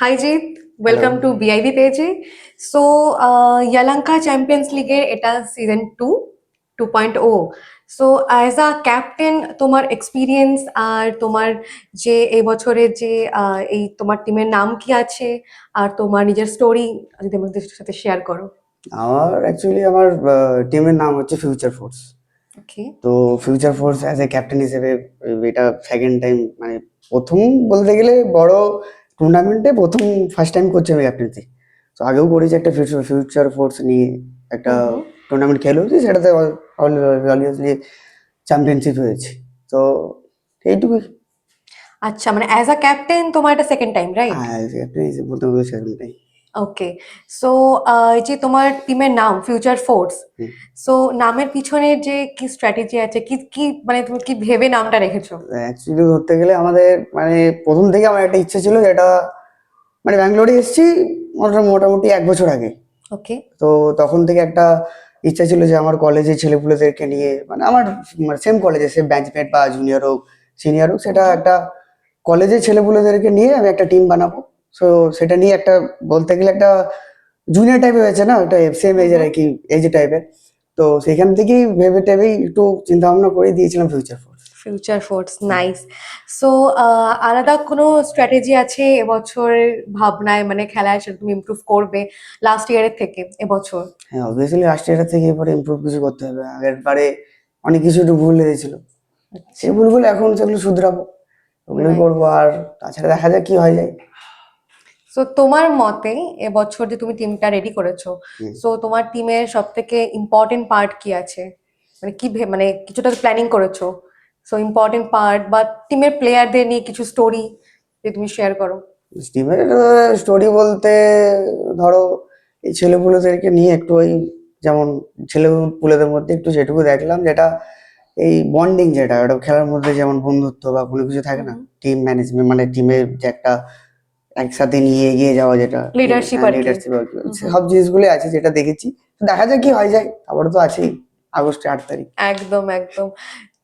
High Jeet, hello. Welcome to BIB পেজে। So ইয়ালাঙ্কা champions লিগের এটা season 2.0। So as a captain তোমার এক্সপিরিয়েন্স আর তোমার যে এই বছরের যে এই তোমার টিমের নাম কি আছে আর তোমার নিজের স্টোরি যদি আমাদের সাথে শেয়ার করো। আমার টিমের নাম হচ্ছে ফিউচার ফোর্স। ওকে। তো future force as a captain হিসেবে এটা সেকেন্ড টাইম, মানে প্রথম বলতে গেলে বড় টুর্নামেন্টে ফার্স্ট টাইম করছি আমি ক্যাপ্টেন্সি। তো আগেও করেছি একটা ফিউচার ফোর্স নিয়ে একটা হুম হুম। টুর্নামেন্ট খেলেওছি, সেটাতে অবভিয়াসলি চ্যাম্পিয়নশিপ হয়েছে। তো এইটুকুই। আচ্ছা, মানে অ্যাজ আ ক্যাপ্টেন তোমার এটা সেকেন্ড টাইম, রাইট? হ্যাঁ, ক্যাপ্টেন হিসেবে বলতে হবে সেকেন্ড টাইম। ওকে। সো এই যে তোমার টিমের নাম ফিউচার ফোর্স, সো নামের পিছনে যে কি স্ট্র্যাটেজি আছে, কি কি মানে তুমি কি ভেবে নামটা রেখেছো? অ্যাকচুয়ালি ধরতে গেলে আমাদের মানে প্রথম থেকে আমার একটা ইচ্ছে ছিল, যেটা মানে ব্যাঙ্গালোরে এসেছি মোটামুটি 1 বছর আগে। ওকে। তো তখন থেকে একটা ইচ্ছা ছিল যে আমার কলেজে ছেলেপুলেদেরকে নিয়ে, মানে আমার সেম কলেজে, সে ব্যাচমেট বা জুনিয়র হোক সিনিয়র হোক, সেটা একটা কলেজের ছেলেপুলেদেরকে নিয়ে আমি একটা টিম বানাবো। সো সেটা নিয়ে একটা বলতে গেলে একটা জুনিয়র টাইপের হয়েছে না, একটা সেম এজের আর কি, এজ টাইপের। তো সেখান থেকেই ভেবে টেবেই একটু চিন্তা ভাবনা করে দিয়েছিলাম future force. Future force, nice. So আলাদা কোনো স্ট্র্যাটেজি আছে এবছরের ভাবনায়, মানে খেলায় সেটা তুমি ইমপ্রুভ করবে লাস্ট ইয়ারের থেকে এবছর? হ্যাঁ, অবভিয়াসলি লাস্ট ইয়ার থেকে এবারে ইমপ্রুভ কিছু করতে হবে। আগের বারে অনেক কিছু একটু ভুল হয়েছিল, সেই আচ্ছা। ভুলগুলো এখন সেগুলো শুধরাবো, ওগুলোই Nice. করবো। আর তাছাড়া দেখা যাক কি হয়ে যায়। সো তোমার মতে এবছর যে তুমি টিমটা রেডি করেছো, হুম। সো তোমার টিমের সব থেকে ইম্পর্টেন্ট পার্ট কি আছে? মানে কি মানে কিছুটা প্ল্যানিং করেছো, সো ইম্পর্টেন্ট পার্ট বা টিমের প্লেয়ারদের নিয়ে কিছু স্টোরি যে তুমি শেয়ার করো। স্টিমের স্টোরি বলতে ধরো এই ছেলেপুলেদেরকে নিয়ে একটু ওই, যেমন ছেলেপুলেদের মধ্যে একটু যেটুকু দেখলাম, যেটা এই বন্ডিং, যেটা ওটা খেলার মধ্যে যেমন বন্ধুত্ব বা কোনো কিছু থাকে না, হুম। টিম ম্যানেজমেন্ট, মানে টিমের যে একটা একসাথে নিয়ে এগিয়ে যাওয়া, যেটা লিডারশিপ আর কি। লিডারশিপ আর কি, হুম হুম। সব জিনিসগুলো আছে যেটা দেখেছি। তো দেখা যাক কি হয়ে যায়, আবার তো আছেই আগস্টে 8 তারিখ। একদম একদম।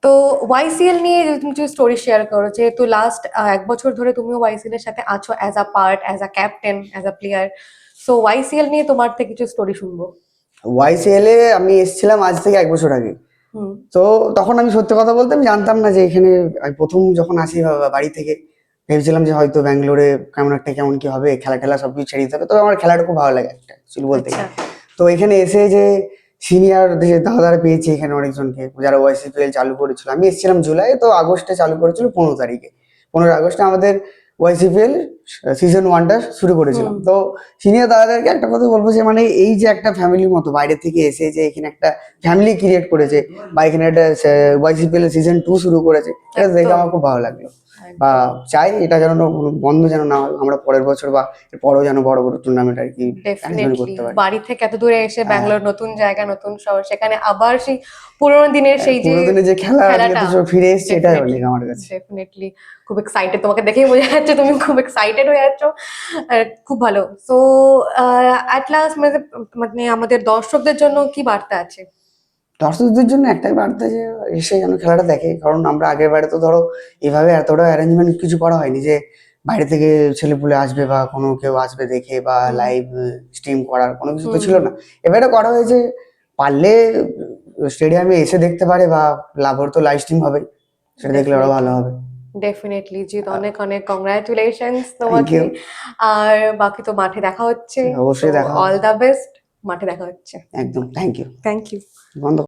তো ওয়াইসিএল নিয়ে যদি তুমি কিছু স্টোরি শেয়ার করো, যেহেতু লাস্ট 1 বছর ধরে তুমিও ওয়াইসিএল এর সাথে আছো as a part, as a captain, as a player. So YCL নিয়ে তোমার থেকে কিছু স্টোরি শুনবো। ওয়াইসিএল এ আমি এসেছিলাম আজ থেকে 1 বছর আগে। হুম। তো তখন আমি সত্যি কথা বলতে আমি জানতাম না যে এখানে, আমি প্রথম যখন আসি বাড়ি থেকে ভেবেছিলাম যে হয়তো ব্যাঙ্গালোরে কেমন কি হবে, খেলা টেলা সবকিছু ছেড়ে দিতে হবে। তবে আমার খেলাটা খুব ভালো লাগে একটা অ্যাকচুয়ালি বলতে আচ্ছা। গেলে। তো এখানে এসে যে সিনিয়র দাদারা পেয়েছি এখানে অনেকজনকে, যারা ওয়াইসিপিএল চালু করেছিল। আমি এসেছিলাম জুলাই, তো আগস্টে চালু করেছিল 15 তারিখে। 15 আগস্টে আমাদের ওয়াইসিপিএল সিজন 1টা শুরু করেছিলাম। হুম। তো সিনিয়র দাদাদেরকে একটা কথা বলবো যে মানে এই যে একটা ফ্যামিলির মতো বাইরে থেকে এসে যে এখানে একটা ফ্যামিলি ক্রিয়েট করেছে, বা এখানে একটা ওয়াইসিপিএল সিজন 2 শুরু করেছে, এটা দেখে একদম আমার খুব ভালো লাগলো। বা একদম। চাই এটা যেন বন্ধ যেন না হয়, আমরা পরের বছর বা এর পরেও যেন বড় বড় টুর্নামেন্ট আর কি অ্যারেঞ্জমেন্ট ডেফিনেটলি করতে পারি। বাড়ি থেকে এত দূরে এসে হ্যাঁ, ব্যাঙ্গালোর, নতুন জায়গা, নতুন শহর, সেখানে আবার সেই পুরোনো দিনের সেই যে পুরো দিনে যে খেলা আজকে খেলাটা। তো সব ফিরে এসছে, এটাই অনেক ডেফিনেটলি আমার কাছে। ডেফিনেটলি খুব এক্সাইটেড, তোমাকে দেখেই বোঝা যাচ্ছে তুমি খুব এক্সাইটেড হয়ে যাচ্ছ। খুব ভালো। সো অ্যাট লাস্ট মানে মানে আমাদের দর্শকদের জন্য কি বার্তা আছে? দর্শকদের জন্য একটাই বার্তা, যে এসে যেন খেলাটা দেখে। কারণ আমরা আগের বারে তো ধরো এভাবে এতটা অ্যারেঞ্জমেন্ট কিছু করা হয়নি যে বাইরে থেকে ছেলেপুলে আসবে বা কোনো কেউ আসবে দেখে, বা হুম লাইভ স্ট্রিম করার কোনো কিছু তো হুম ছিল হুম। না। এবারে করা হয়েছে, পারলে স্টেডিয়ামে এসে দেখতে পারে, বা লাভর তো লাইভ স্ট্রিম হবে, সেটা দেখলে আরো ভালো ডেফিনেটলি হবে। ডেফিনেটলি জিৎ, অনেক অনেক কংগ্রাচুলেশনস থ্যাংক তোমাকে। ইউ। আর বাকি তো মাঠে দেখা হচ্ছে। সো অবশ্যই দেখা অল হবে। দ্য বেস্ট, মাঠে দেখা হচ্ছে। একদম, থ্যাংক ইউ। Thank you. বন্ধ